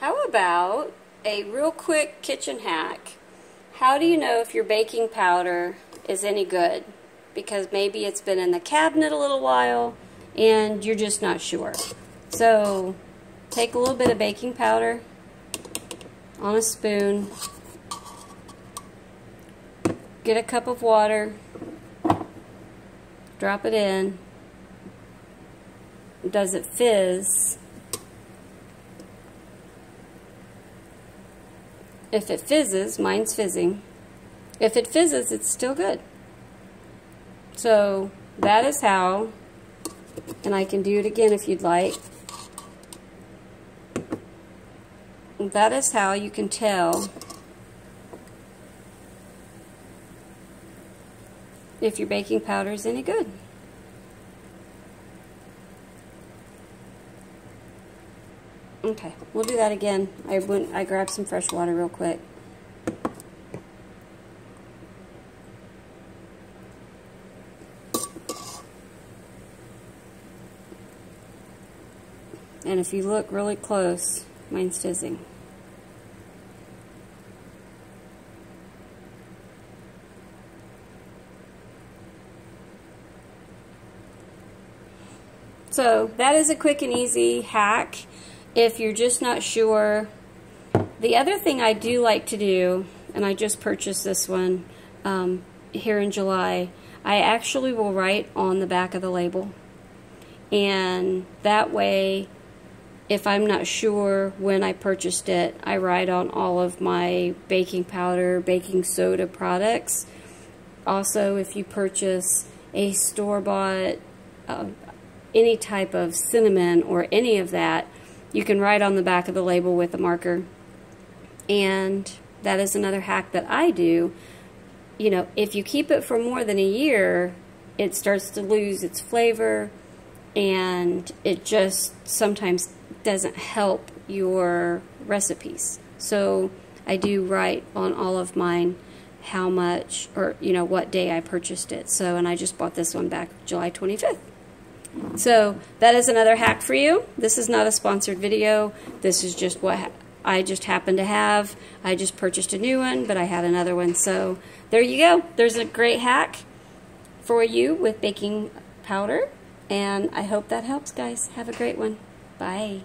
How about a real quick kitchen hack? How do you know if your baking powder is any good? Because maybe it's been in the cabinet a little while and you're just not sure. So take a little bit of baking powder on a spoon, get a cup of water, drop it in. Does it fizz? If it fizzes, mine's fizzing. If it fizzes, it's still good. So that is how, and I can do it again if you'd like. That is how you can tell if your baking powder is any good. Okay, we'll do that again. I grabbed some fresh water real quick. And if you look really close, mine's fizzing. So that is a quick and easy hack if you're just not sure. The other thing I do like to do, and I just purchased this one here in July, I actually will write on the back of the label. And that way, if I'm not sure when I purchased it, I write on all of my baking powder, baking soda products. Also, if you purchase a store-bought any type of cinnamon or any of that, you can write on the back of the label with a marker. And that is another hack that I do. You know, if you keep it for more than a year, it starts to lose its flavor, and it just sometimes doesn't help your recipes. So I do write on all of mine how much, or you know, what day I purchased it. So, and I just bought this one back July 25th. So that is another hack for you. This is not a sponsored video. This is just what I just happened to have. I just purchased a new one, but I had another one. So there you go. There's a great hack for you with baking powder. And I hope that helps, guys. Have a great one. Bye.